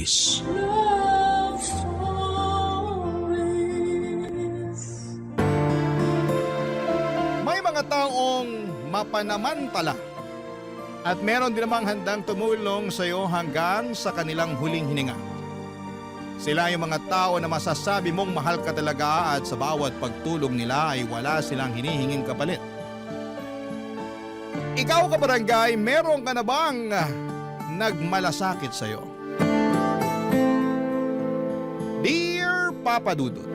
Stories. Love Stories. May mga taong mapanamantala at meron din namang handang tumulong sa iyo hanggang sa kanilang huling hininga. Sila yung mga tao na masasabi mong mahal ka talaga at sa bawat pagtulong nila ay wala silang hinihinging kapalit. Ikaw kabarangay, meron ka na bang nagmalasakit sa iyo? Dear Papa Dudut,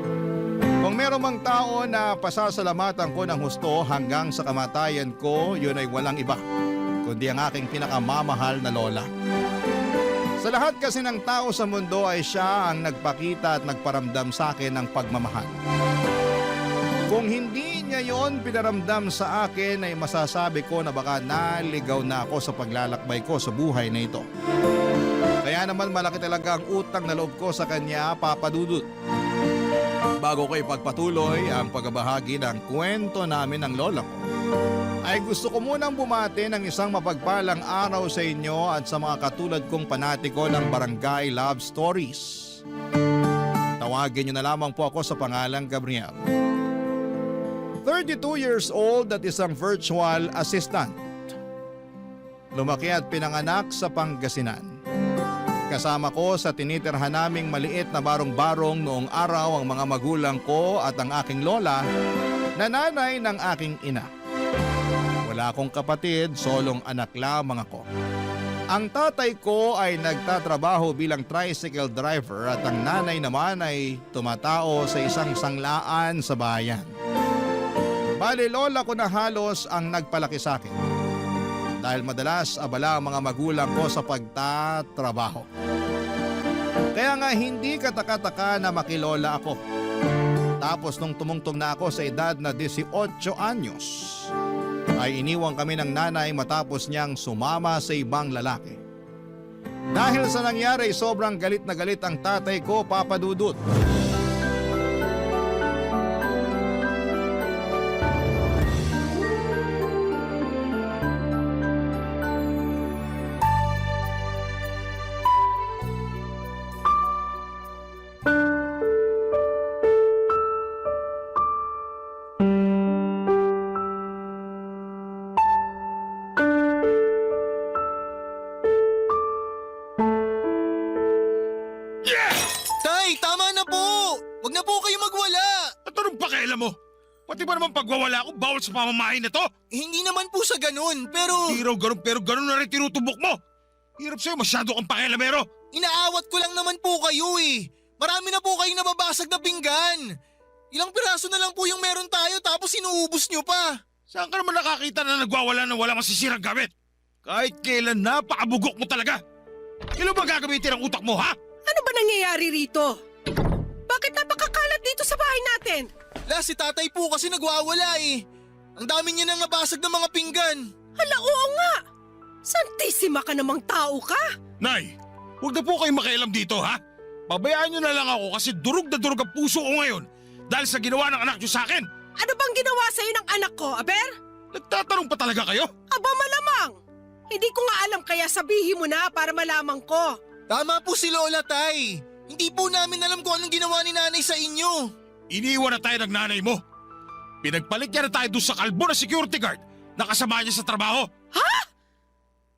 kung meron mang tao na pasasalamatan ko ng husto hanggang sa kamatayan ko, yun ay walang iba kundi ang aking pinakamamahal na lola. Sa lahat kasi ng tao sa mundo ay siya ang nagpakita at nagparamdam sa akin ng pagmamahal. Kung hindi niya yon pinaramdam sa akin ay masasabi ko na baka naligaw na ako sa paglalakbay ko sa buhay na ito. Kaya naman malaki talaga ang utang na loob ko sa kanya, Papa Dudut. Bago ko ipagpatuloy ang pagbabahagi ng kwento namin ng lola ko, ay gusto ko munang bumati ng isang mapagpalang araw sa inyo at sa mga katulad kong panatiko ng Barangay Love Stories. Tawagin niyo na lamang po ako sa pangalang Gabriel. 32 years old at isang virtual assistant. Lumaki at pinanganak sa Pangasinan. Kasama ko sa tinitirhan naming maliit na barong-barong noong araw ang mga magulang ko at ang aking lola na nanay ng aking ina. Wala akong kapatid, solong anak lamang ako. Ang tatay ko ay nagtatrabaho bilang tricycle driver at ang nanay naman ay tumatao sa isang sanglaan sa bayan. Bali lola ko na halos ang nagpalaki sa akin. Dahil madalas abala ang mga magulang ko sa pagtatrabaho. Kaya nga hindi kataka-taka na makilola ako. Tapos nung tumungtong na ako sa edad na 18 anyos, ay iniwang kami ng nanay matapos niyang sumama sa ibang lalaki. Dahil sa nangyari, sobrang galit na galit ang tatay ko, Papa Dudut. Tay, tama na po! Huwag na po kayo magwala! At anong pakialam mo? Pati ba naman pagwawala ako bawal sa pamamahay na to? Hindi naman po sa ganun, pero Hindi raw ganun pero ganun na rin tinutubok mo. Hirap sa'yo, masyado kang pakialamero. inaawat ko lang naman po kayo eh. Marami na po kayong nababasag na pinggan. Ilang piraso na lang po yung meron tayo tapos inuubos nyo pa. Saan ka naman nakakita na nagwawala ng wala masisirang gamit? Kahit kailan napakabugok mo talaga. Kailan ba gagamitin ang utak mo, ha? Ano ba nangyayari rito? Bakit napakakalat dito sa bahay natin? Si tatay po kasi nagwawala eh. Ang dami niya nang nabasag ng mga pinggan. Hala, oo nga! Santisima ka namang tao ka! Nay, huwag na po kayong makialam dito, ha? Pabayaan nyo na lang ako kasi durog na durog ang puso ko ngayon dahil sa ginawa ng anak nyo sa akin. Ano bang ginawa sa'yo ng anak ko, Aber? Nagtatanong pa talaga kayo? Aba malamang! Hindi ko nga alam kaya sabihin mo na para malaman ko. Tama po si Lola, Tay. Hindi po namin alam kung anong ginawa ni nanay sa inyo. Iniwan na tayo ng nanay mo. Pinagpalit niya na tayo doon sa kalbo na security guard na kasama niya sa trabaho. Ha?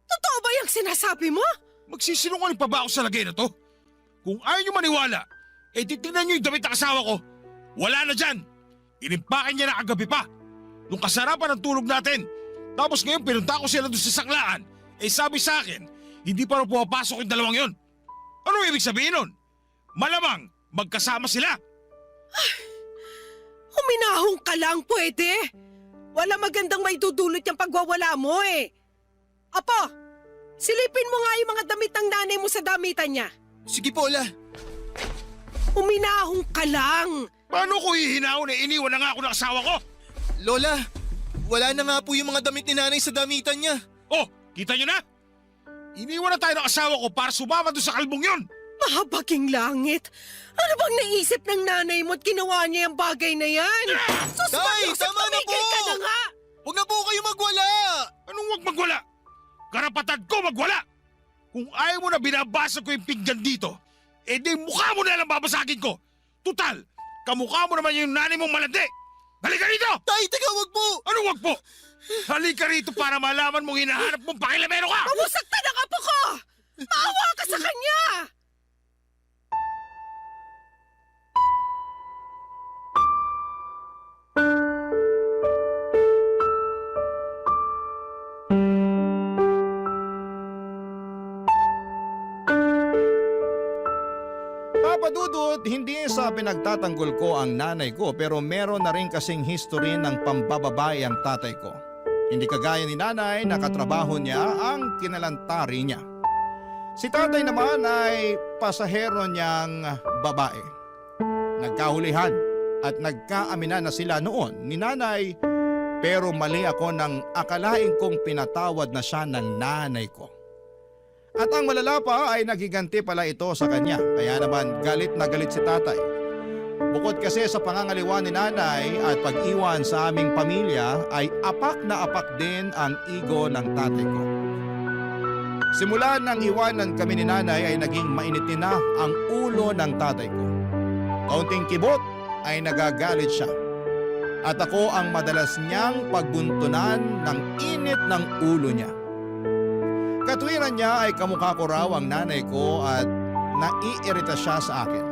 Totoo ba yung sinasabi mo? Magsisinungaling pa ba ako sa lagay na to? Kung ayaw niyo maniwala, eh titignan niyo yung damit na asawa ko. Wala na dyan. Inimpakan niya na kagabi pa. Nung kasarapan ng tulog natin. Tapos ngayon pinunta ko sila doon sa saklaan. Eh sabi sa akin, hindi pa rin pumapasok yung dalawang yon. Ano ibig sabihin nun? Malamang magkasama sila. Huminahong ka lang, pwede. Wala magandang may dudulot yung pagwawala mo eh. Apo, silipin mo nga yung mga damit ng nanay mo sa damitan niya. Sige po, La. Huminahong ka lang. Paano ko hihinahon na iniwan na nga ako ng asawa ko? Lola, wala na nga po yung mga damit ni nanay sa damitan niya. Oh, kita niyo na? Iniwan na tayo ng asawa ko para sumama doon sa kalbong yon. Mahabaging langit. Ano bang naisip ng nanay mo at ginawa niya yung bagay na yan? Tay, tama na po! Tumigil ka na nga! Huwag na po kayo magwala! Anong wag magwala? Karapatan ko magwala! Kung ayaw mo na binabasag ko yung pinggan dito, di mukha mo na lang babasagin ko. Tutal, kamukha mo naman yung nanay mong malandi. Halika rito! Tay, teka, wag po! Ano wag po? Halika rito para malaman mong hinahanap mong pakilamero ka! Pamusaktan ang apo ko! Maawa ka sa kanya! Papa Dudut, hindi sa pinagtatanggol ko ang nanay ko pero meron na rin kasing history ng pambababae ang tatay ko. Hindi kagaya ni nanay na katrabaho niya ang kinalantari niya. Si tatay naman ay pasahero niyang babae. Nagkahulihan at nagkaaminan na sila noon ni nanay pero mali ako nang akalain kong pinatawad na siya ng nanay ko. At ang malala pa ay nagiganti pala ito sa kanya, kaya naman galit na galit si tatay. Bukod kasi sa pangangaliwa ni nanay at pag-iwan sa aming pamilya ay apak na apak din ang ego ng tatay ko. Simula nang iwanan kami ni nanay ay naging mainitin na ang ulo ng tatay ko. Kaunting kibot ay nagagalit siya. At ako ang madalas niyang pagbuntunan ng init ng ulo niya. Katwiran niya ay kamukha ko raw ang nanay ko at naiirita siya sa akin.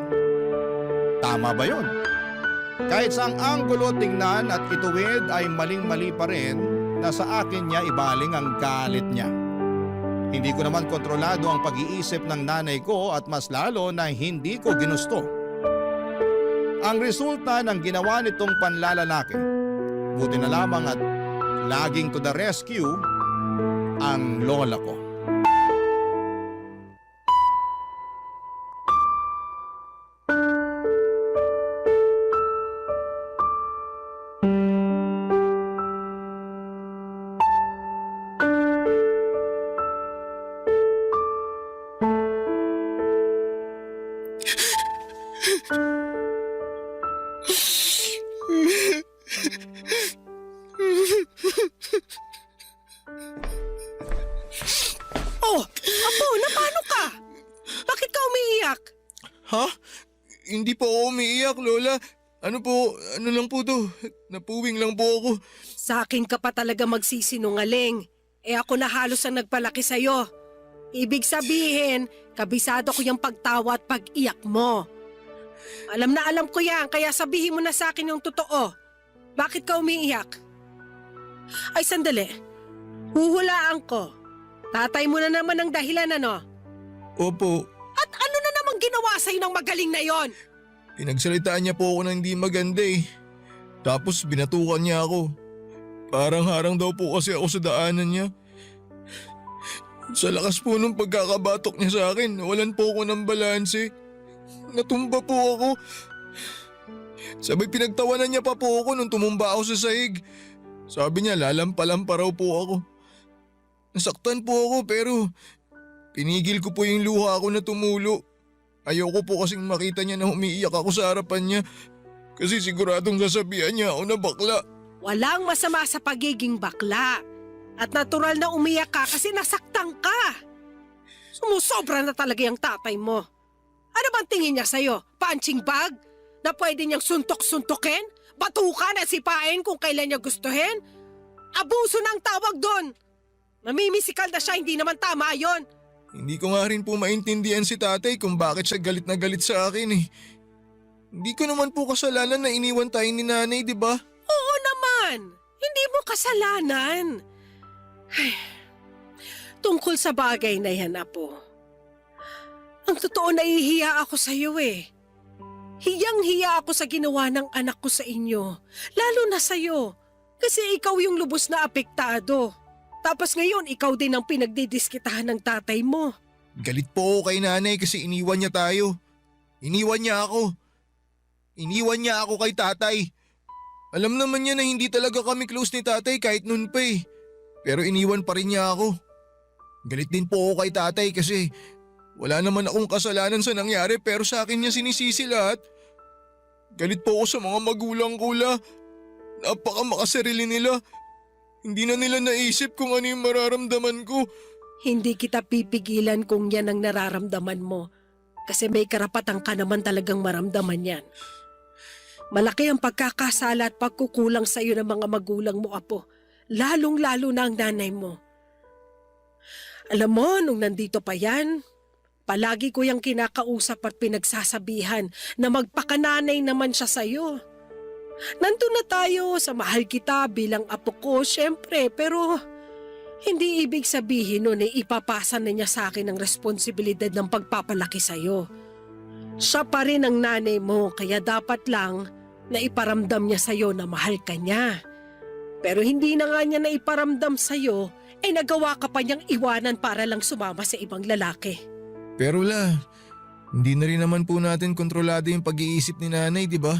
Tama ba yun? Kahit saang anggulo tingnan at ituwid ay maling-mali pa rin na sa akin niya ibaling ang galit niya. Hindi ko naman kontrolado ang pag-iisip ng nanay ko at mas lalo na hindi ko ginusto. Ang resulta ng ginawa nitong panlalalaki, buti na lamang at laging to the rescue, ang lola ko. Oh, apo, napano ka? Bakit ka umiiyak? Ha? Hindi po ako umiiyak, Lola. Ano lang po to? Napuwing lang po ako. Sa akin ka pa talaga magsisinungaling. Ako na halos ang nagpalaki sa'yo. Ibig sabihin, kabisado ko yung pagtawa at pag-iyak mo. Alam na alam ko yan, kaya sabihin mo na sa akin yung totoo. Bakit ka umiiyak? Ay, sandali. Huhulaan ko. Tatay mo na naman ang dahilan, ano? Opo, At ano na namang ginawa sa'yo ng magaling na yon? pinagsalitaan niya po ako ng hindi maganda eh. Tapos binatukan niya ako. Parang harang daw po kasi ako sa daanan niya. Sa lakas po nung pagkakabatok niya sa akin, walan po ako ng balanse. Natumba po ako. Sabay pinagtawanan niya pa po ako nung tumumba ako sa sahig. Sabi niya lalampa-lampa raw po ako. Nasaktan po ako pero pinigil ko po yung luha ko na tumulo. Ayoko po kasing makita niya na umiiyak ako sa harapan niya. Kasi siguradong sasabihan niya ako na bakla. Walang masama sa pagiging bakla. At natural na umiyak ka kasi nasaktan ka. Sumusobra na talaga yung tatay mo. Ano bang tingin niya sa'yo? Punching bag? Na pwede niyang suntok-suntokin? Batukan at sipain kung kailan niya gustuhin? Abuso na ang tawag doon. Namimisikal na siya, hindi naman tama yon. Hindi ko nga rin po maintindihan si tatay kung bakit siya galit na galit sa akin eh. Hindi ko naman po kasalanan na iniwan tayo ni nanay, di ba? Oo naman. Hindi mo kasalanan. Ay, tungkol sa bagay na yan, Apo. Ang totoo, nahihiya ako sa iyo eh. Hiyang-hiya ako sa ginawa ng anak ko sa inyo. Lalo na sa iyo. Kasi ikaw yung lubos na apektado. Tapos ngayon, ikaw din ang pinagdidiskitahan ng tatay mo. Galit po ako kay nanay kasi iniwan niya tayo. Iniwan niya ako. Iniwan niya ako kay tatay. Alam naman niya na hindi talaga kami close ni tatay kahit noon pa eh. Pero iniwan pa rin niya ako. Galit din po ako kay tatay kasi wala naman akong kasalanan sa nangyari pero sa akin niya sinisisi lahat. Galit po ako sa mga magulang ko la. Napaka makasarili nila. Hindi na nila naisip kung ano yung mararamdaman ko. Hindi kita pipigilan kung yan ang nararamdaman mo. Kasi may karapatan ka naman talagang maramdaman yan. Malaki ang pagkakasala at pagkukulang sa iyo ng mga magulang mo, Apo. Lalong-lalo na ang nanay mo. Alam mo, nung nandito pa yan, palagi ko yung kinakausap at pinagsasabihan na magpakananay naman siya sa'yo. Nandun na tayo sa mahal kita bilang apo ko, syempre, pero hindi ibig sabihin nun ipapasa na niya sa akin ang responsibilidad ng pagpapalaki sa'yo. Siya pa rin ang nanay mo, kaya dapat lang na iparamdam niya sa'yo na mahal ka niya. Pero hindi na nga niya na iparamdam sa'yo, nagawa ka pa niyang iwanan para lang sumama sa ibang lalaki. Pero la, hindi na rin naman po natin kontrolado yung pag-iisip ni nanay, di ba?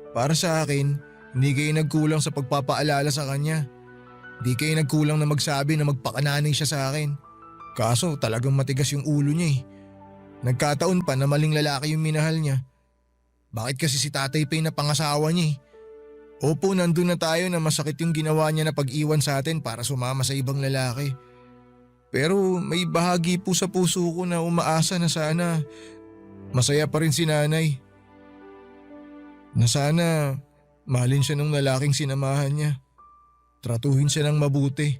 Para sa akin, hindi kayo nagkulang sa pagpapaalala sa kanya. Hindi kayo nagkulang na magsabi na magpakananay siya sa akin. Kaso talagang matigas yung ulo niya eh. Nagkataon pa na maling lalaki yung minahal niya. Bakit kasi si tatay pa yung napangasawa niya eh? Opo, nandun na tayo na masakit yung ginawa niya na pag-iwan sa atin para sumama sa ibang lalaki. Pero may bahagi po sa puso ko na umaasa na sana masaya pa rin si nanay. Na sana mahalin siya ng lalaking sinamahan niya. Tratuhin siya ng mabuti.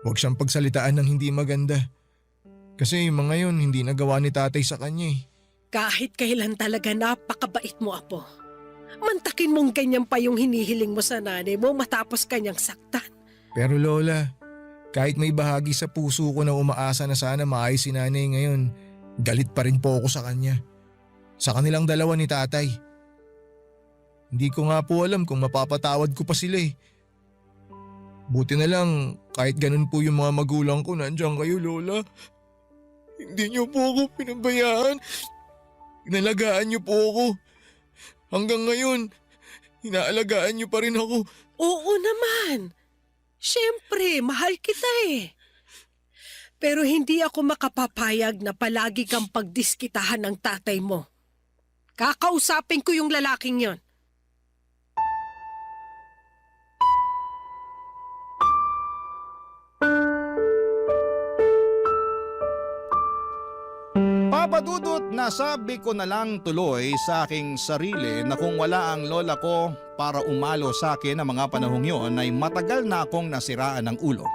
Huwag siyang pagsalitaan ng hindi maganda. Kasi yung mga yun hindi nagawa ni tatay sa kanya eh. Kahit kailan talaga napakabait mo, Apo. Mantakin mong ganyan pa yung hinihiling mo sa nanay mo matapos kanyang saktan. Pero Lola, kahit may bahagi sa puso ko na umaasa na sana maayos si nanay ngayon, galit pa rin po ako sa kanya. Sa kanilang dalawa ni tatay. Hindi ko nga po alam kung mapapatawad ko pa sila eh. Buti na lang kahit ganun po yung mga magulang ko, nandiyan kayo Lola. Hindi niyo po ako pinabayaan. Inalagaan niyo po ako. Hanggang ngayon, inaalagaan niyo pa rin ako. Oo naman. Siyempre, mahal kita eh. Pero hindi ako makapapayag na palagi kang pagdiskitahan ng tatay mo. Kakausapin ko yung lalaking yon. Papadudot, nasabi ko na lang tuloy sa aking sarili na kung wala ang lola ko para umalo sa akin ang mga panahong yon ay matagal na akong nasiraan ng ulo.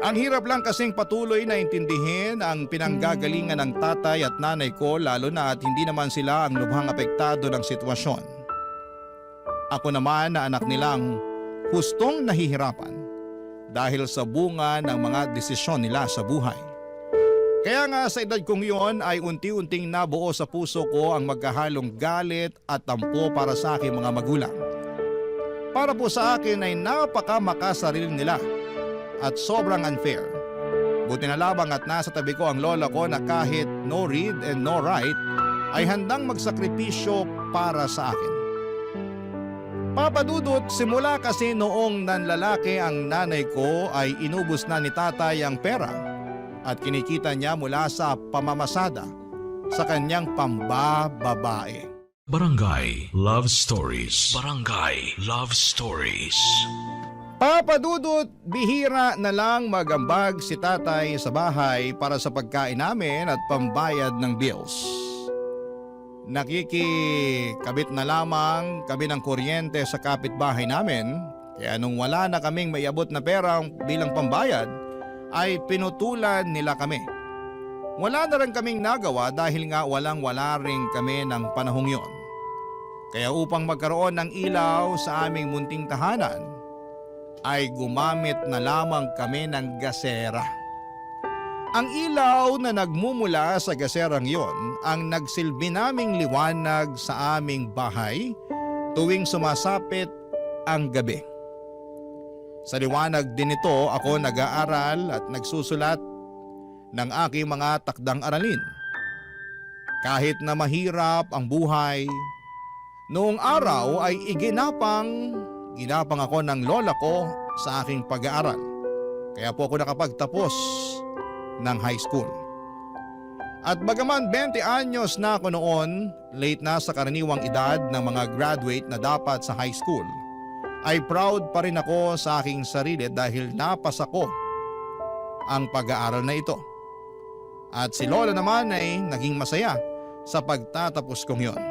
Ang hirap lang kasing patuloy na intindihin ang pinanggagalingan ng tatay at nanay ko lalo na at hindi naman sila ang lubhang apektado ng sitwasyon. Ako naman na anak nilang hustong nahihirapan dahil sa bunga ng mga desisyon nila sa buhay. Kaya nga sa edad kong yon ay unti-unting nabuo sa puso ko ang magkahalong galit at tampo para sa aking mga magulang. Para po sa akin ay napakamakasarili nila at sobrang unfair. Buti na lamang at nasa tabi ko ang lola ko na kahit no read and no write ay handang magsakripisyo para sa akin. Papadudot, simula kasi noong nanlalaki ang nanay ko ay inubos na ni tatay ang pera at kinikita niya mula sa pamamasada sa kanyang pambababae. Barangay Love Stories. Barangay Love Stories. Papadudot, bihira na lang magambag si tatay sa bahay para sa pagkain namin at pambayad ng bills. Nakikikabit na lamang kami ng kuryente sa kapitbahay namin, kaya nung wala na kaming maiabot na pera bilang pambayad, ay pinutulan nila kami. Wala na rin kaming nagawa dahil nga walang-wala rin kami ng panahong yon. Kaya upang magkaroon ng ilaw sa aming munting tahanan, ay gumamit na lamang kami ng gasera. Ang ilaw na nagmumula sa gaserang yon ang nagsilbi naming liwanag sa aming bahay tuwing sumasapit ang gabi. Sa liwanag din ito ako nag-aaral at nagsusulat ng aking mga takdang aralin. Kahit na mahirap ang buhay, noong araw ay ginapang ako ng lola ko sa aking pag-aaral. Kaya po ako nakapagtapos ng high school. At bagaman 20 anyos na ako noon, late na sa karaniwang edad ng mga graduate na dapat sa high school, ay proud pa rin ako sa aking sarili dahil napasa ko ang pag-aaral na ito. At si Lola naman ay naging masaya sa pagtatapos kong yon.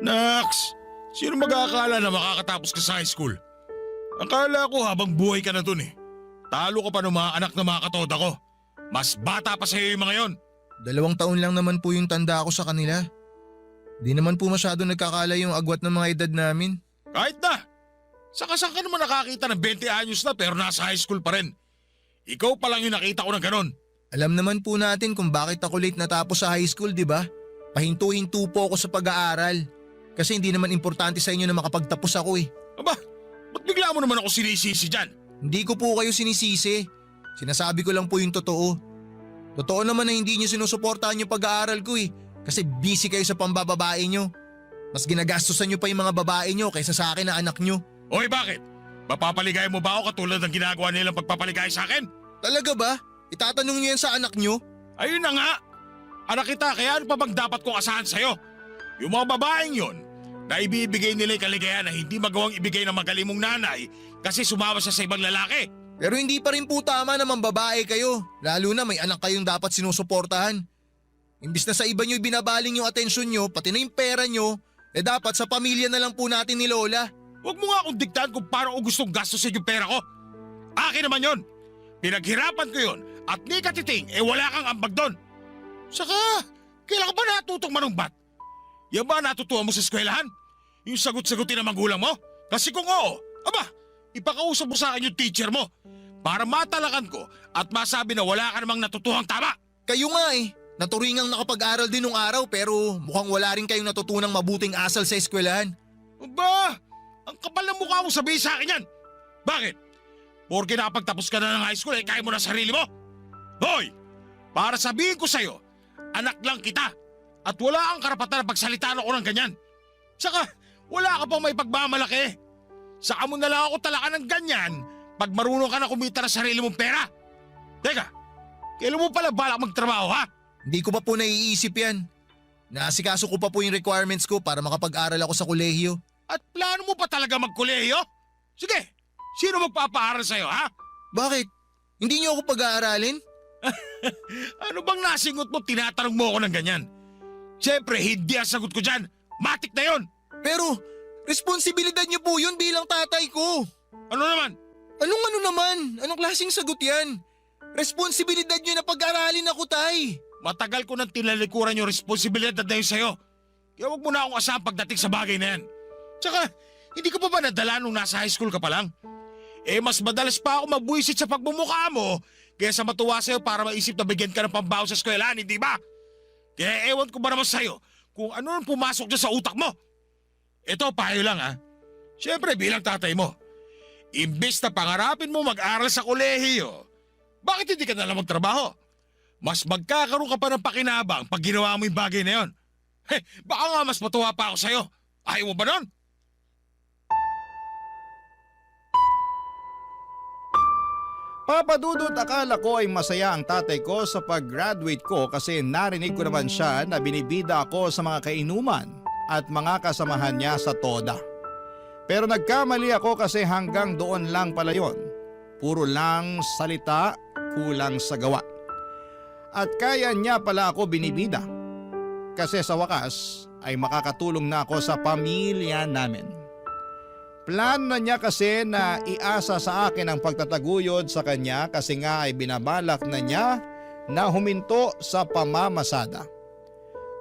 Nax, sino mag-aakala na makakatapos ka sa high school? Akala ko habang buhay ka na dun eh. Talo ka pa ng mga anak na mga katoda ko. Mas bata pa sa'yo yung mga yon. 2 taon lang naman po yung tanda ko sa kanila. Di naman po masyado nagkakala yung agwat ng mga edad namin. Kahit na. Saka saan ka naman nakakita ng 20 anyos na pero nasa high school pa rin? Ikaw pa lang yung nakita ko ng ganon. Alam naman po natin kung bakit ako late natapos sa high school, di ba? Pahinto-hinto po ako sa pag-aaral. Kasi hindi naman importante sa inyo na makapagtapos ako eh. Aba, ba't bigla mo naman ako sinisisi dyan? Hindi ko po kayo sinisisi. Sinasabi ko lang po yung totoo. Totoo naman na hindi nyo sinusuportahan yung pag-aaral ko eh. Kasi busy kayo sa pambababae nyo. Mas ginagastusan nyo pa yung mga babae nyo kaysa sa akin na anak nyo. Oy, bakit? Mapapaligay mo ba ako katulad ng ginagawa nilang pagpapaligay sa akin? Talaga ba? Itatanong nyo yan sa anak nyo? Ayun na nga. Anak kita, kaya ano pa bang dapat kong asahan sa'yo? Yung mga babaeng yon, na ibibigay nila yung kaligayahan na hindi magawang ibigay ng magaling mong nanay kasi sumama siya sa ibang lalaki. Pero hindi pa rin po tama na mambabae kayo. Lalo na may anak kayong dapat sinusuportahan. Imbis na sa iba nyo binabaling yung atensyon nyo, pati na yung pera nyo, dapat sa pamilya na lang po natin ni Lola. Huwag mo nga akong diktahan kung paano ko gustong gastusin yung pera ko. Akin naman yon. Pinaghirapan ko yon at ni katiting wala kang ambag doon. Saka, kailan ka ba natutong manungbat? Yan ba natutuwa mo sa eskwelahan? Yung sagot-sagutin ng magulang mo? Kasi kung oo, aba, ipakausap mo sa akin yung teacher mo para matalakan ko at masabi na wala ka namang natutuhang tama. Kayo nga eh. Naturingang nakapag-aral din nung araw pero mukhang wala rin kayong natutunang mabuting asal sa eskwelahan. Aba, ang kapal ng mukha mo sabihin sa akin yan. Bakit? Porque nakapagtapos ka na ng high school kaya mo na sarili mo? Hoy, para sabihin ko sa'yo, anak lang kita at wala kang karapatan na pagsalitaan ako ng ganyan. Saka, wala ka pang may pagmamalaki. Saka mo na lang ako talakan ng ganyan pag marunong ka na kumita ng sarili mong pera. Teka, kailan mo pala balak magtrabaho ha? Hindi ko pa po naiisip yan. Naasikaso ko pa po yung requirements ko para makapag-aral ako sa kolehiyo. At plano mo pa talaga magkolehiyo? Sige, sino magpapaaral sa'yo ha? Bakit? Hindi niyo ako pag-aaralin? Ano bang nasingot mo tinatanong mo ako ng ganyan? Siyempre, hindi ang sagot ko dyan. Matik na yon. Pero, responsibilidad niyo po yun bilang tatay ko. Ano naman? Anong ano naman? Anong klaseng sagot yan? Responsibilidad niyo na pag-aralin ako, tay. Matagal ko nang tinalikuran yung responsibilidad na yun sa'yo. Kaya huwag mo na akong asahan pagdating sa bagay na yan. Tsaka, hindi ka pa ba nadala nung nasa high school ka pa lang? Mas madalas pa ako magbuisit sa pagbumukha mo kaysa matuwa sa'yo para maisip na bigyan ka ng pambaho sa eskwelahan, hindi ba? Kaya ewan ko ba naman sa'yo kung ano nang pumasok dyan sa utak mo. Ito, payo lang ha. Siyempre, bilang tatay mo, imbes na pangarapin mo mag-aral sa kolehiyo, bakit hindi ka na lang magtrabaho? Mas magkakaroon ka pa ng pakinabang pag ginawa mo yung bagay na yun. Baka nga mas matuwa pa ako sa'yo. Ayaw mo ba nun? Papadudot, akala ko ay masaya ang tatay ko sa pag-graduate ko kasi narinig ko naman siya na binibida ako sa mga kainuman at mga kasamahan niya sa toda. Pero nagkamali ako kasi hanggang doon lang pala yon. Puro lang salita, kulang sa gawa. At kaya niya pala ako binibida. Kasi sa wakas ay makakatulong na ako sa pamilya namin. Plano na niya kasi na iasa sa akin ang pagtataguyod sa kanya kasi nga ay binabalak na niya na huminto sa pamamasada.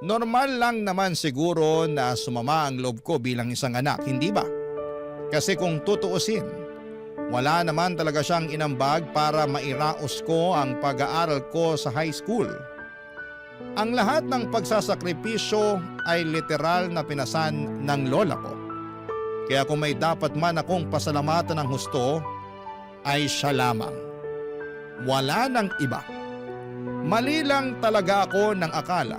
Normal lang naman siguro na sumama ang loob ko bilang isang anak, hindi ba? Kasi kung tutuusin, wala naman talaga siyang inambag para mairaos ko ang pag-aaral ko sa high school. Ang lahat ng pagsasakripisyo ay literal na pinasan ng lola ko. Kaya kung may dapat man akong pasalamatan ng husto, ay siya lamang. Wala nang iba. Mali lang talaga ako ng akala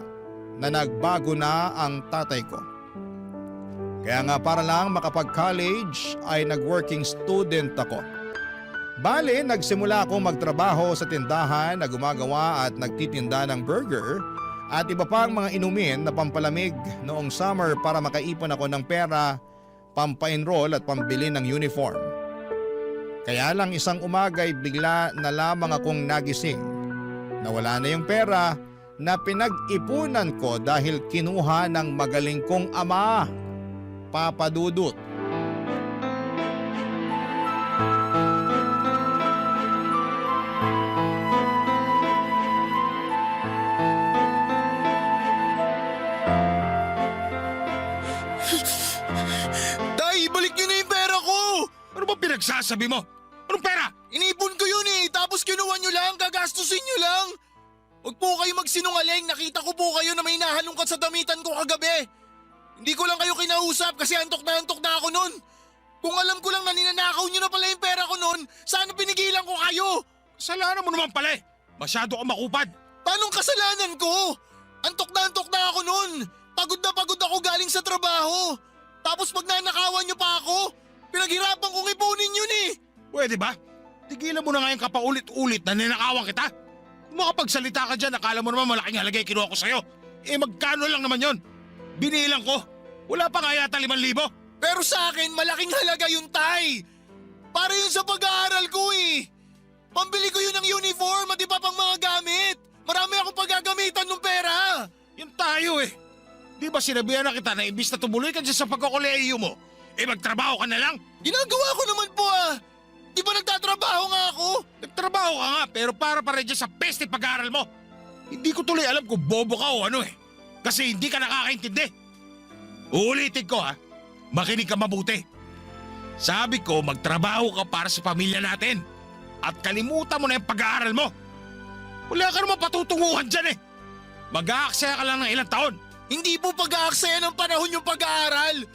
na nagbago na ang tatay ko. Kaya nga para lang makapag-college ay nag-working student ako. Bale, nagsimula akong magtrabaho sa tindahan na gumagawa at nagtitinda ng burger at iba pang mga inumin na pampalamig noong summer para makaipon ako ng pera, pampa-enroll at pambili ng uniform. Kaya lang isang umaga ay bigla na lamang akong nagising. Nawala na yung pera na pinag-ipunan ko dahil kinuha ng magaling kong ama, Papa Dudut. Tay, ibalik niyo na yung pera ko! Ano ba pinagsasabi mo? Anong pera? Inipon ko yun tapos kinuha niyo lang, gagastusin niyo lang! Huwag po kayo magsinungaling, nakita ko po kayo na may nahalungkat sa damitan ko kagabi. Hindi ko lang kayo kinausap kasi antok na ako nun. Kung alam ko lang na ninanakaw niyo na pala yung pera ko nun, sana pinigilan ko kayo! Kasalanan mo naman pala eh. Masyado ka makupad. Paanong kasalanan ko? Antok na ako nun. Pagod na pagod ako galing sa trabaho. Tapos pag nanakawan niyo pa ako, pinaghirapan kong ipunin yun eh. Pwede ba? Tigilan mo na nga yung kapaulit-ulit na ninakawan kita. Kung makapagsalita ka dyan, akala mo naman malaking halagay kinuha ko sa'yo. Eh magkano lang naman yon? Binilang ko. Wala pa nga yata 5,000. Pero sa akin, malaking halaga yun, Tay. Para yun sa pag-aaral ko eh. Pambili ko yun ng uniform at iba pang mga gamit. Marami akong paggagamitan ng pera. Yun tayo eh. Di ba sinabihan na kita na imbis na tumuloy ka dyan sa pagkakolehiyo mo, eh magtrabaho ka na lang? Ginagawa ko naman po ah. Di ba nagtatrabaho nga ako? Nagtrabaho ka nga pero para pa rin dyan sa peste pag-aaral mo. Hindi ko tuloy alam kung bobo ka o ano eh. Kasi hindi ka nakakaintindi. Uulitin ko ha. Makinig ka mabuti. Sabi ko magtrabaho ka para sa pamilya natin. At kalimutan mo na yung pag-aaral mo. Wala ka naman patutunguhan dyan eh. Mag-aaksaya ka lang ng ilang taon. Hindi po pag-aaksaya ng panahon yung pag-aaral.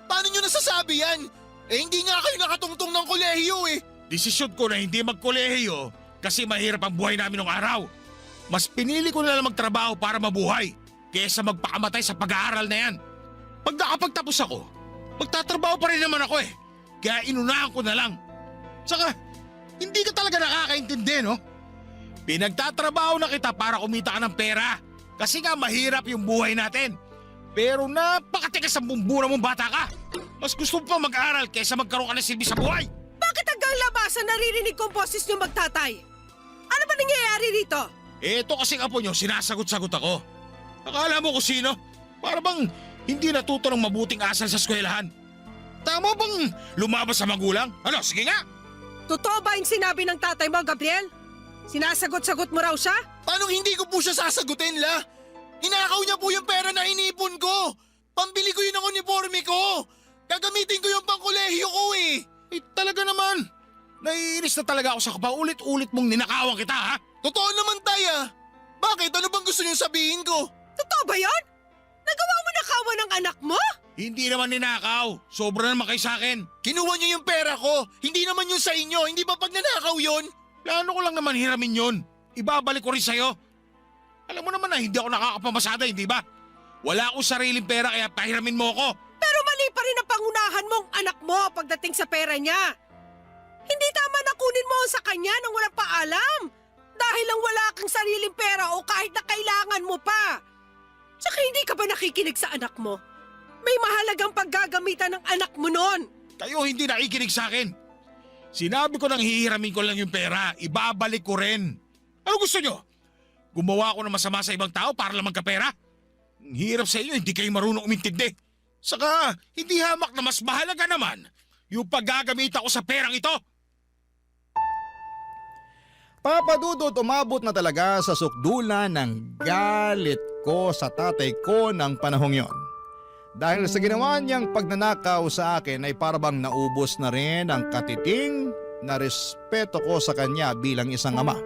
Paano nyo nasasabi yan? Eh hindi nga kayo nakatungtong ng kolehiyo eh. Desisyon ko na hindi magkolehiyo kasi mahirap ang buhay namin nung araw. Mas pinili ko na lang magtrabaho para mabuhay kaysa magpakamatay sa pag-aaral na yan. Pag nakapagtapos ako, magtatrabaho pa rin naman ako eh. Kaya inunahan ko na lang. Saka, hindi ka talaga nakakaintindi, no? Pinagtatrabaho na kita para kumita ka ng pera. Kasi nga mahirap yung buhay natin. Pero napakatigas ang bumbunan mong bata ka. Mas gusto mo pa mag-aral kaysa magkaroon ka ng silbi sa buhay. Bakit hanggang labasan naririnig ko ang boses niyo magtatay? Ano ba nangyayari dito? Ito kasing apo nyo, sinasagot-sagot ako. Akala mo kung sino? Para bang hindi natuto ng mabuting asal sa eskwelahan? Tama bang lumabas sa magulang? Ano, sige nga! Totoo ba yung sinabi ng tatay mo, Gabriel? Sinasagot-sagot mo raw siya? Paano hindi ko po siya sasagutin, La? Hinakaw niya po yung pera na inipon ko. Pambili ko yun ng uniforme ko. Gagamitin ko yung pangkolehiyo ko eh. Eh talaga naman. Naiinis na talaga ako sa kapaulit-ulit mong ninakawan kita ha? Totoo naman, Taya. Bakit? Ano bang gusto niyo sabihin ko? Totoo ba yon? Nagawa mo nakawan ng anak mo? Hindi naman ninakaw. Sobra naman kayo sa akin. Kinuha niyo yung pera ko. Hindi naman yun sa inyo. Hindi ba pag nanakaw yun? Plano ko lang naman hiramin yon. Ibabalik ko rin sa'yo. Alam mo naman na hindi ako nakakapamasada, hindi ba? Wala akong sariling pera kaya pahiramin mo ako. Pero mali pa rin ang pangunahan mong anak mo pagdating sa pera niya. Hindi tama na kunin mo sa kanya nang walang paalam. Dahil lang wala kang sariling pera o kahit na kailangan mo pa. Tsaka hindi ka ba nakikinig sa anak mo? May mahalagang paggagamitan ng anak mo noon. Kayo hindi nakikinig sa akin. Sinabi ko nang hihiramin ko lang yung pera, ibabalik ko rin. Ano gusto nyo? Gumawa ako ng masama sa ibang tao para lang magkapera? Ang hirap sa inyo, hindi kayo marunong umintindi. Saka, hindi hamak na mas mahalaga naman yung paggagamit ako sa perang ito. Papa Dudut, umabot na talaga sa sukdulan ng galit ko sa tatay ko ng panahong yon. Dahil sa ginawa niyang pagnanakaw sa akin ay parabang naubos na rin ang katiting na respeto ko sa kanya bilang isang ama.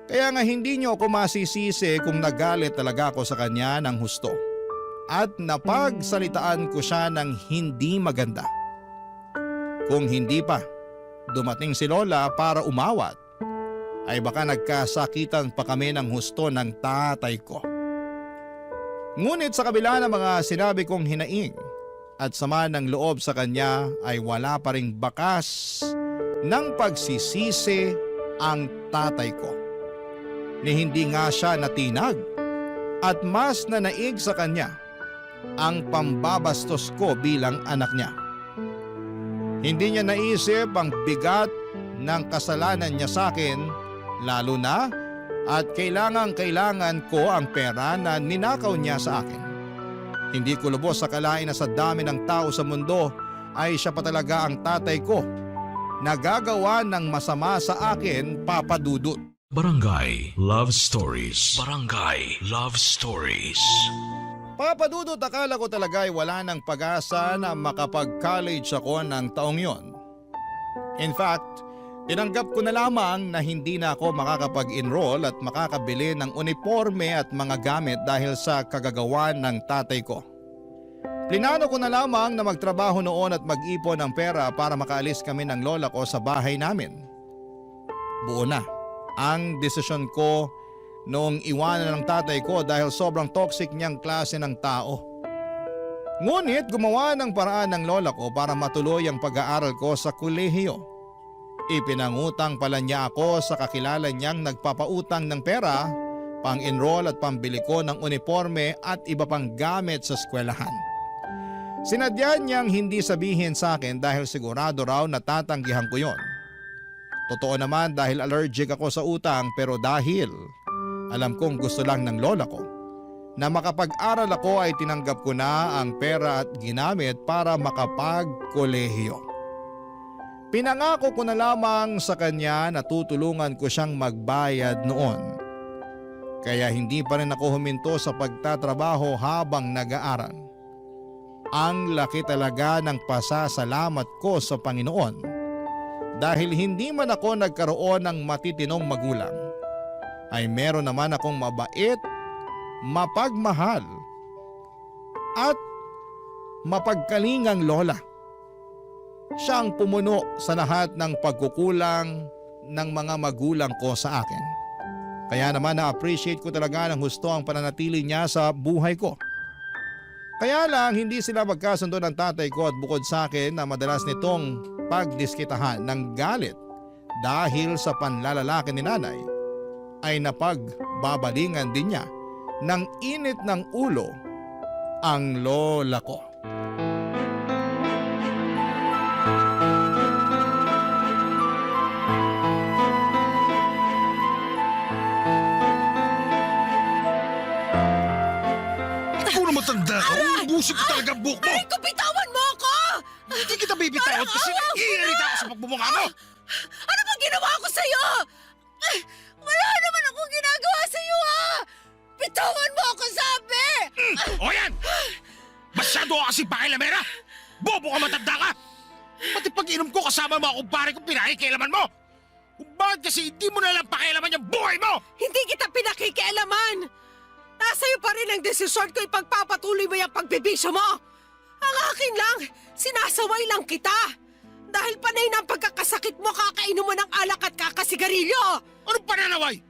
Kaya nga hindi niyo ako masisisi kung nagalit talaga ako sa kanya ng husto. At napagsalitaan ko siya ng hindi maganda. Kung hindi pa dumating si Lola para umawat, ay baka nagkasakitan pa kami ng husto ng tatay ko. Ngunit sa kabila ng mga sinabi kong hinaing, at sama ng loob sa kanya ay wala pa ring bakas ng pagsisisi ang tatay ko. Ni hindi nga siya natinag at mas nanaig sa kanya ang pambabastos ko bilang anak niya. Hindi niya naisip ang bigat ng kasalanan niya sa akin, lalo na at kailangan ko ang pera na ninakaw niya sa akin. Hindi ko lubos akalain na sa dami ng tao sa mundo ay siya pa talaga ang tatay ko na gagawa ng masama sa akin, Papa Dudut. Barangay Love Stories. Barangay Love Stories. Papa Dudut, akala ko talaga ay wala ng pag-asa na makapag-college ako ng taong yon. In fact, tinanggap ko na lamang na hindi na ako makakapag-enroll at makakabili ng uniforme at mga gamit dahil sa kagagawan ng tatay ko. Plinano ko na lamang na magtrabaho noon at mag-ipon ng pera para makaalis kami ng lola ko sa bahay namin. Buo na ang desisyon ko noong iwanan ng tatay ko dahil sobrang toxic niyang klase ng tao. Ngunit gumawa ng paraan ng lola ko para matuloy ang pag-aaral ko sa kolehiyo. Ipinangutang pala niya ako sa kakilala niyang nagpapautang ng pera, pang-enroll at pambili ko ng uniforme at iba pang gamit sa eskwelahan. Sinadya niyang hindi sabihin sa akin dahil sigurado raw na tatanggihan ko yon. Totoo naman dahil allergic ako sa utang, pero dahil alam kong gusto lang ng lola ko na makapag-aral ako ay tinanggap ko na ang pera at ginamit para makapag-kolehiyo. Pinangako ko na lamang sa kanya na tutulungan ko siyang magbayad noon. Kaya hindi pa rin ako huminto sa pagtatrabaho habang nag-aaral. Ang laki talaga ng pasasalamat ko sa Panginoon dahil hindi man ako nagkaroon ng matitinong magulang, ay meron naman akong mabait, mapagmahal at mapagkalingang lola. Siya ang pumuno sa lahat ng pagkukulang ng mga magulang ko sa akin. Kaya naman na-appreciate ko talaga ng husto ang pananatili niya sa buhay ko. Kaya lang hindi sila magkasundo ng tatay ko at bukod sa akin na madalas nitong pagdiskitahan ng galit dahil sa panlalalaki ni nanay, ay napagbabalingan din niya ng init ng ulo ang lola ko. Ako na matanda ka, ubusin ko talaga ang buhok mo! Aray ko, bitawan mo ako! Hindi kita bibitawan kasi iirita ako sa pagbubunga mo! Ano bang ginawa ko sa'yo? Wala naman akong ginagawa sa'yo, ha? Bitawan mo ako, sabi! O yan! Masyado ka kasi pakilamera! Bobo ka, matanda ka! Pati pag inom ko kasama mga kumpare ko, pinakikialaman mo! Kung bakit kasi hindi mo nalang pakialaman yung buhay mo! Hindi kita pinakikialaman! Nasa iyo pa rin ang desisyon ko, ipagpapatuloy mo yung pagbibisyo mo! Ang akin lang, sinasaway lang kita! Dahil panay na ang pagkakasakit mo, kakainom mo ng alak at kakasigarilyo! Anong pananaway?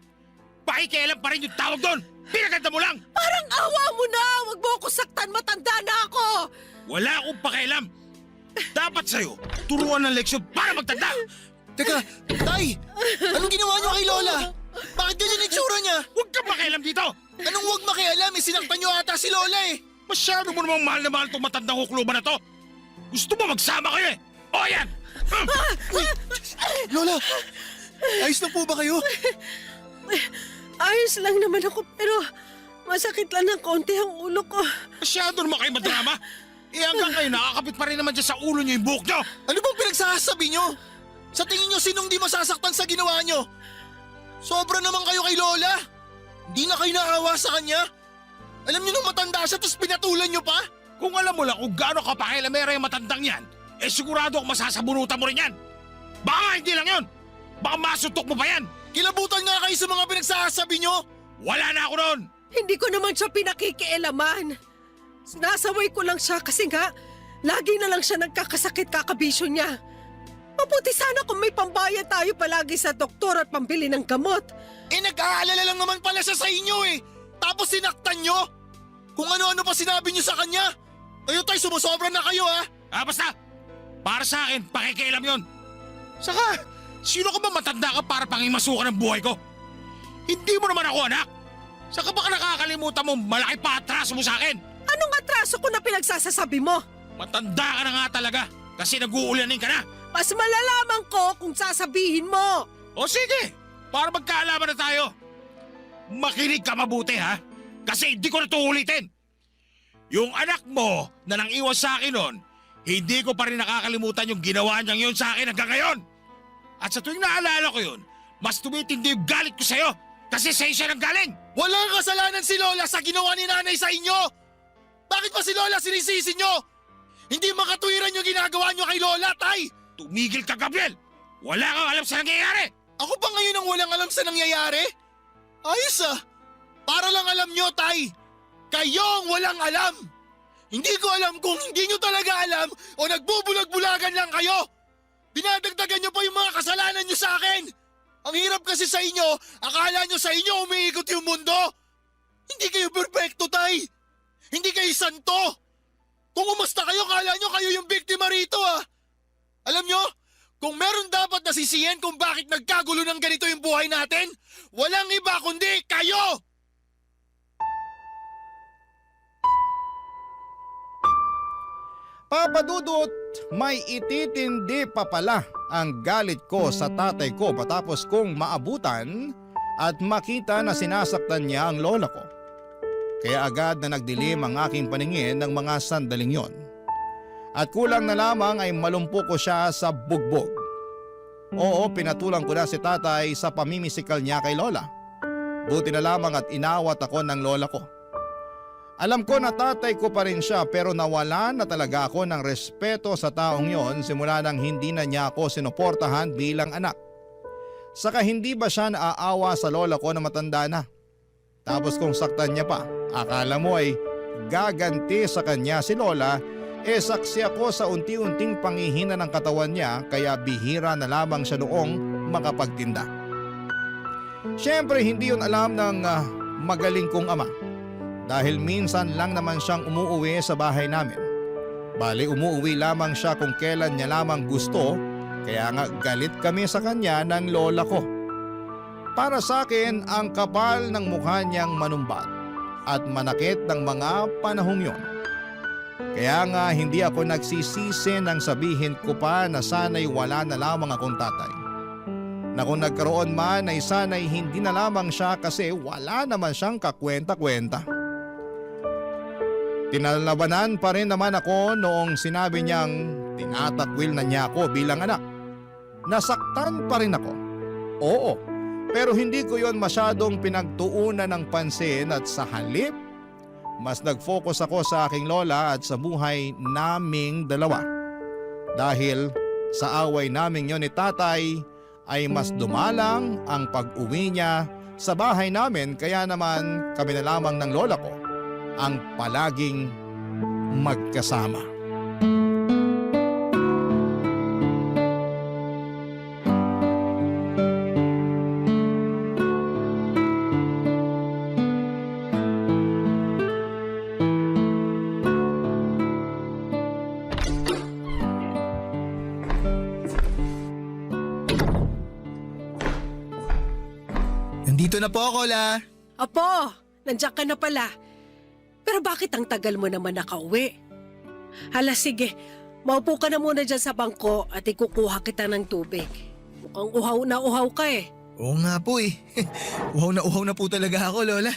Pakikialam pa rin yung tawag doon! Pinaganda mo lang! Parang awa mo na! Huwag mo ako saktan, matanda na ako! Wala akong pakialam! Dapat sa'yo, turuan ng leksyon para magtanda! Teka, Tay! Anong ginawa niyo kay Lola? Bakit ganyan itsura niya? Huwag kang pakialam dito! Anong huwag makialam? Sinaktan niyo ata si Lola eh! Masyado mo namang mahal na mahal itong matandang hukluban na to! Gusto mo magsama kayo eh! O yan! Lola! Ayos na po ba kayo? Ayos lang naman ako, pero masakit lang ng konti ang ulo ko. Masyado naman kayo madrama! Eh hanggang kayo nakakapit pa rin naman dyan sa ulo niyo yung buhok niyo! Ano bang pinagsasabi niyo? Sa tingin niyo sinong di masasaktan sa ginawa niyo? Sobra naman kayo kay Lola! Di na kayo naawa sa kanya? Alam niyo nung matanda siya tapos pinatulan niyo pa? Kung alam mo lang kung gaano kapakilamera yung matandang yan, eh sigurado ako masasabunutan mo rin yan! Baka nga hindi lang yun! Baka masutok mo pa yan! Kilabutan nga kayo sa mga pinagsasabi niyo! Wala na ako noon! Hindi ko naman siya pinakikialaman. Sinasaway ko lang siya kasi nga, lagi na lang siya nagkakasakit kakabisyo niya. Mabuti sana kung may pambayad tayo palagi sa doktor at pambili ng gamot. Eh nag-aalala lang naman pala siya sa inyo eh! Tapos sinaktan niyo! Kung ano-ano pa sinabi niyo sa kanya! Kayo tay, sumusobra na kayo ha! Basta! Para sa akin, pakikialam yon. Saka, sino ka ba matanda ka para pangimasukan ng buhay ko? Hindi mo naman ako anak. Saka baka nakakalimutan mo malaki pa atraso mo sa akin. Anong atraso ko na pinagsasasabi mo? Matanda ka na nga talaga kasi nag-uulanin ka na. Mas malalaman ko kung sasabihin mo. O sige, para magkaalaman na tayo. Makinig ka mabuti ha, kasi hindi ko na ito ulitin. Yung anak mo na nang iwan sa akin noon, hindi ko pa rin nakakalimutan yung ginawa niyang yun sa akin hanggang ngayon. At sa tuwing naalala ko yun, mas tumitindi yung galit ko sa'yo kasi sa'yo siya nang galing. Walang kasalanan si Lola sa ginawa ni nanay sa inyo! Bakit ba si Lola sinisisi nyo? Hindi makatuwiran yung ginagawa nyo kay Lola, tay! Tumigil ka, Gabriel! Wala kang alam sa nangyayari! Ako pa ngayon ang walang alam sa nangyayari? Ayos ah! Para lang alam nyo, tay! Kayo ang walang alam! Hindi ko alam kung hindi nyo talaga alam o nagbubulag-bulagan lang kayo! Dinadagdagan nyo pa yung mga kasalanan nyo sa akin! Ang hirap kasi sa inyo, akala nyo sa inyo umiikot yung mundo! Hindi kayo perfecto, tay! Hindi kayo santo! Kung umasta kayo, kala nyo kayo yung biktima rito ah! Alam nyo, kung meron dapat nasisiyan kung bakit nagkagulo ng ganito yung buhay natin, walang iba kundi kayo! Papa Dudut, may ititindi pa pala ang galit ko sa tatay ko matapos kong maabutan at makita na sinasaktan niya ang lola ko. Kaya agad na nagdilim ang aking paningin ng mga sandaling yon. At kulang na lamang ay malumpo ko siya sa bugbog. Oo, pinatulang ko na si tatay sa pamimisikal niya kay lola. Buti na lamang at inawat ako ng lola ko. Alam ko na tatay ko pa rin siya pero nawalan na talaga ako ng respeto sa taong yon simula nang hindi na niya ako sinuportahan bilang anak. Saka hindi ba siya naaawa sa lola ko na matanda na? Tapos kung saktan niya pa, akala mo ay gaganti sa kanya si lola, saksi ako sa unti-unting pangihina ng katawan niya kaya bihira na lamang siya noong makapagtinda. Siyempre hindi yun alam ng magaling kong ama. Dahil minsan lang naman siyang umuuwi sa bahay namin. Bali umuuwi lamang siya kung kailan niya lamang gusto, kaya nga galit kami sa kanya ng lola ko. Para sa akin ang kapal ng mukha niyang manumbat at manakit ng mga panahong yon. Kaya nga hindi ako nagsisisi nang sabihin ko pa na sana'y wala na lamang akong tatay. Na kung nagkaroon man ay sana'y hindi na lamang siya kasi wala naman siyang kakwenta-kwenta. Tinalabanan pa rin naman ako noong sinabi niyang tinatakwil na niya ako bilang anak. Nasaktan pa rin ako. Oo, pero hindi ko yon masyadong pinagtuunan ng pansin at sa halip, mas nag-focus ako sa aking lola at sa buhay naming dalawa. Dahil sa away naming yon ni tatay ay mas dumalang ang pag-uwi niya sa bahay namin kaya naman kami na lamang ng lola ko ang palaging magkasama. Nandito na po ako, La. Apo, nandiyan ka na pala. Pero bakit ang tagal mo naman nakauwi? Hala sige, maupo ka na muna dyan sa bangko at ikukuha kita ng tubig. Mukhang uhaw na uhaw ka eh. Oo nga po eh. Uhaw na po talaga ako, Lola.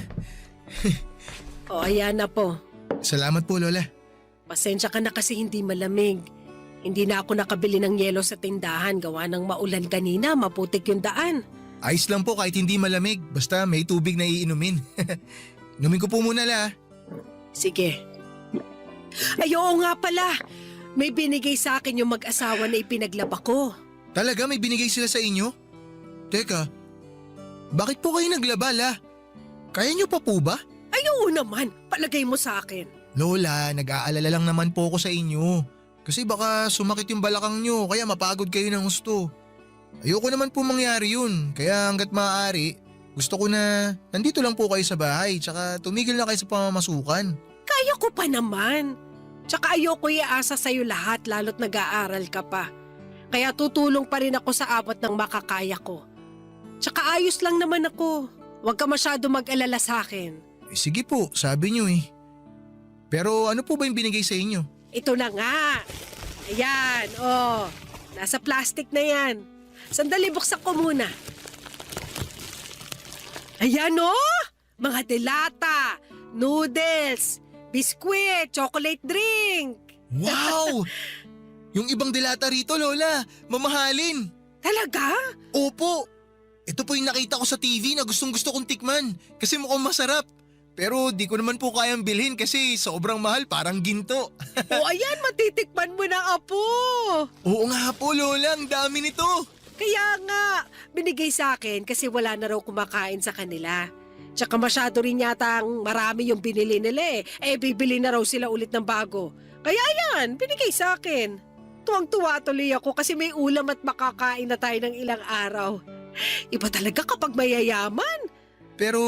O ayan na po. Salamat po, Lola. Pasensya ka na kasi hindi malamig. Hindi na ako nakabili ng yelo sa tindahan gawa ng maulan kanina, maputik yung daan. Ayos lang po kahit hindi malamig. Basta may tubig na iinumin. Inumin ko po muna, La. Sige. Ay oo nga pala, may binigay sa akin yung mag-asawa na ipinaglaba ko. Talaga may binigay sila sa inyo? Teka, bakit po kayo naglaba, La? Kaya niyo pa po ba? Ay oo naman, palagay mo sa akin. Lola, nag-aalala lang naman po ako sa inyo. Kasi baka sumakit yung balakang nyo kaya mapagod kayo ng gusto. Ayoko naman po mangyari yun. Kaya hanggat maaari, gusto ko na nandito lang po kayo sa bahay tsaka tumigil na kayo sa pamamasukan. Kaya ko pa naman. Tsaka ayoko iasa sa'yo lahat lalo't nag-aaral ka pa. Kaya tutulong pa rin ako sa abot ng makakaya ko. Tsaka ayos lang naman ako. Huwag ka masyado mag-alala sa akin. Sige po, sabi niyo eh. Pero ano po ba yung binigay sa inyo? Ito na nga. Ayan, oh. Nasa plastic na yan. Sandali, buksan ko muna. Ayan oh! Mga delata, noodles, biskwit, chocolate drink. Wow! Yung ibang dilata rito, Lola, mamahalin. Talaga? Opo. Ito po yung nakita ko sa TV na gustong-gusto kong tikman kasi mukhang masarap. Pero di ko naman po kayang bilhin kasi sobrang mahal, parang ginto. O ayan, matitikman mo na, Apo. Oo nga po, Lola, ang dami nito. Kaya nga, binigay sa akin kasi wala na raw kumakain sa kanila. Tsaka masyado rin yata ang marami yung binili nila eh. Bibili na raw sila ulit ng bago. Kaya yan, binigay sa akin. Tuwang-tuwa tuloy ako kasi may ulam at makakain na tayo ng ilang araw. Iba talaga kapag mayayaman. Pero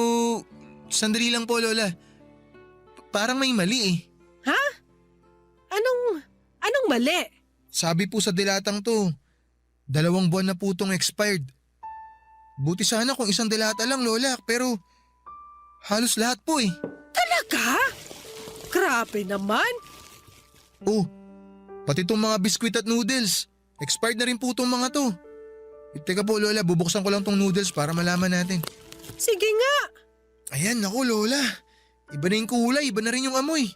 sandali lang po, Lola. Parang may mali eh. Anong mali? Sabi po sa dilatang to, 2 buwan na po tong expired. Buti sana kung 1 dilata lang, Lola, pero halos lahat po eh. Talaga? Grabe naman. Oh, pati tong mga biskwit at noodles. Expired na rin po tong mga to. Teka po, Lola, bubuksan ko lang tong noodles para malaman natin. Sige nga. Ayan, naku, Lola. Iba na yung kulay, iba na rin yung amoy.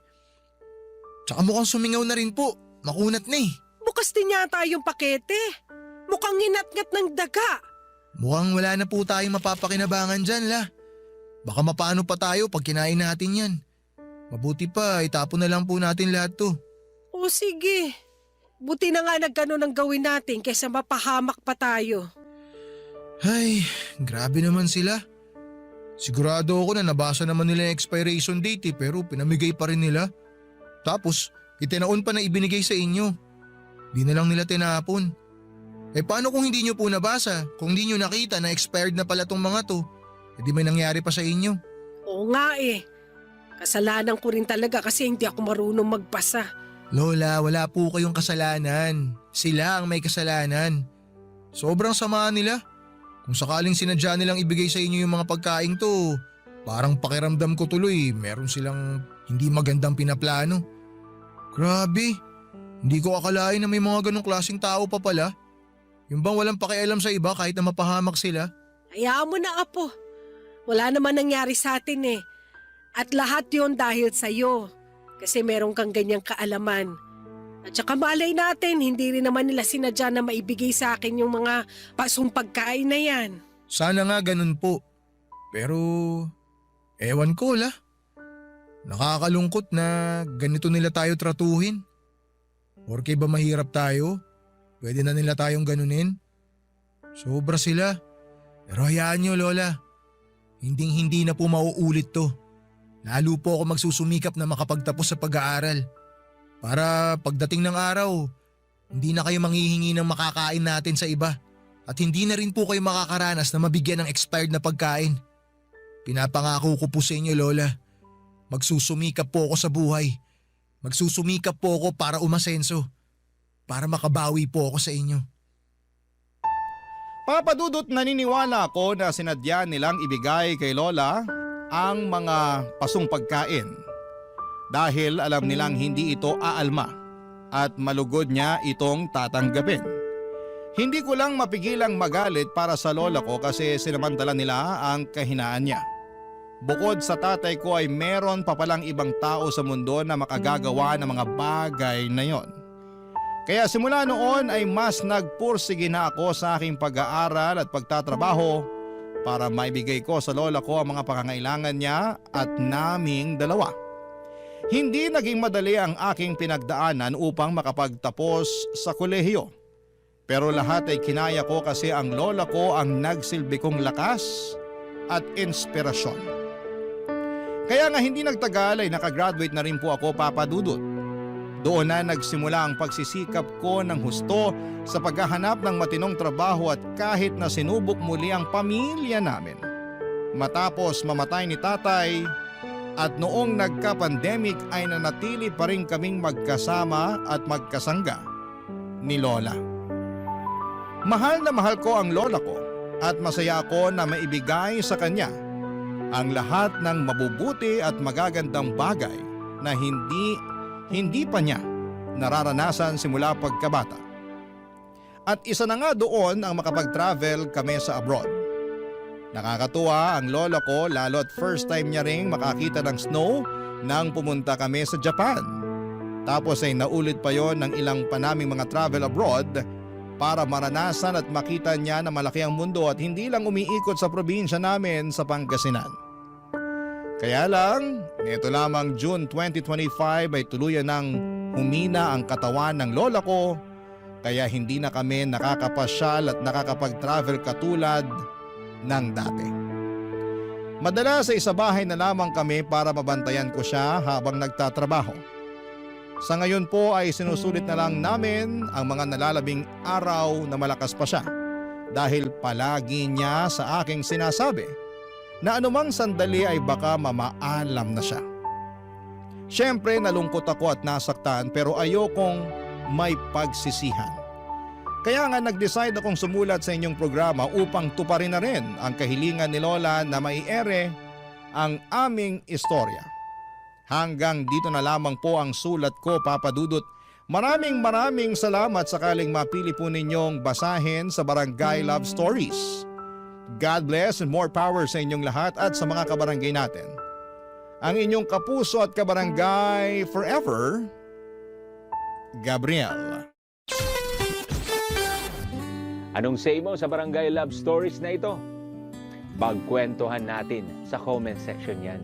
Tsaka mukhang sumingaw na rin po. Makunat na eh. Bukas din yata yung pakete. Mukhang nginat-ngat ng daga. Mukhang wala na po tayong mapapakinabangan dyan, La. Baka mapano pa tayo pag kinain natin yan. Mabuti pa, itapon na lang po natin lahat to. O sige. Buti na nga nagganon ang gawin natin kaysa mapahamak pa tayo. Ay, grabe naman sila. Sigurado ako na nabasa naman nila yung expiration date pero pinamigay pa rin nila. Tapos, itinaon pa na ibinigay sa inyo. Di na lang nila tinapon. Paano kung hindi nyo po nabasa? Kung hindi nyo nakita na expired na pala tong mga to, di may nangyari pa sa inyo. Oo nga eh. Kasalanan ko rin talaga kasi hindi ako marunong magbasa. Lola, wala po kayong kasalanan. Sila ang may kasalanan. Sobrang sama nila. Kung sakaling sinadya nilang ibigay sa inyo yung mga pagkain to, parang pakiramdam ko tuloy meron silang hindi magandang pinaplano. Grabe, hindi ko akalain na may mga ganong klaseng tao pa pala. Yung bang walang pakialam sa iba kahit na mapahamak sila. Hayaan mo na, Apo. Wala naman nangyari sa atin eh. At lahat yon dahil sa'yo. Kasi meron kang ganyang kaalaman. At saka malay natin, hindi rin naman nila sinadya na maibigay sa akin yung mga pasong pagkain na yan. Sana nga ganun po. Pero, ewan ko la. Nakakalungkot na ganito nila tayo tratuhin. Porke ba mahirap tayo? Pwede na nila tayong ganunin? Sobra sila. Pero hayaan nyo, Lola. Hinding-hindi na po mauulit to. Lalo po ako magsusumikap na makapagtapos sa pag-aaral. Para pagdating ng araw, hindi na kayo manghihingi ng makakain natin sa iba. At hindi na rin po kayo makakaranas na mabigyan ng expired na pagkain. Pinapangako ko po sa inyo, Lola. Magsusumikap po ako sa buhay. Magsusumikap po ako para umasenso. Para makabawi po ako sa inyo. Papadudot, naniniwala ako na sinadya nilang ibigay kay Lola ang mga pasong pagkain dahil alam nilang hindi ito aalma at malugod niya itong tatanggapin. Hindi ko lang mapigilang magalit para sa lola ko kasi sinamantala nila ang kahinaan niya. Bukod sa tatay ko ay meron pa palang ibang tao sa mundo na makagagawa ng mga bagay na yon. Kaya simula noon ay mas nagpursige na ako sa aking pag-aaral at pagtatrabaho para maibigay ko sa lola ko ang mga pangangailangan niya at naming dalawa. Hindi naging madali ang aking pinagdaanan upang makapagtapos sa kolehiyo. Pero lahat ay kinaya ko kasi ang lola ko ang nagsilbi kong lakas at inspirasyon. Kaya nga hindi nagtagal ay nakagraduate na rin po ako, Papa Dudut. Doon na nagsimula ang pagsisikap ko ng husto sa paghahanap ng matinong trabaho at kahit na sinubok muli ang pamilya namin. Matapos mamatay ni tatay At noong nagka-pandemic ay nanatili pa rin kaming magkasama at magkasangga ni Lola. Mahal na mahal ko ang lola ko at masaya ako na maibigay sa kanya ang lahat ng mabubuti at magagandang bagay na hindi pa niya nararanasan simula pagkabata. At isa na nga doon ang makapag-travel kami sa abroad. Nakakatuwa ang lola ko lalo at first time niya ring makakita ng snow nang pumunta kami sa Japan. Tapos ay naulit pa yon ng ilang pa naming mga travel abroad para maranasan at makita niya na malaki ang mundo at hindi lang umiikot sa probinsya namin sa Pangasinan. Kaya lang, nito lamang June 2025 ay tuluyan ng humina ang katawan ng lola ko kaya hindi na kami nakakapasyal at nakakapag-travel katulad ng dati. Madalas sa isa bahay na lamang kami para mabantayan ko siya habang nagtatrabaho. Sa ngayon po ay sinusulit na lang namin ang mga nalalabing araw na malakas pa siya dahil palagi niya sa aking sinasabi na anumang sandali ay baka mamaalam na siya. Siyempre nalungkot ako at nasaktan pero ayokong may pagsisihan. Kaya nga nag-decide akong sumulat sa inyong programa upang tuparin na rin ang kahilingan ni Lola na maiere ang aming istorya. Hanggang dito na lamang po ang sulat ko, Papa Dudut. Maraming salamat sakaling mapili po ninyong basahin sa Barangay Love Stories. God bless and more power sa inyong lahat at sa mga kabarangay natin. Ang inyong kapuso at kabarangay forever, Gabriel. Anong say mo sa Barangay Love Stories na ito? Pagkwentuhan natin sa comment section yan.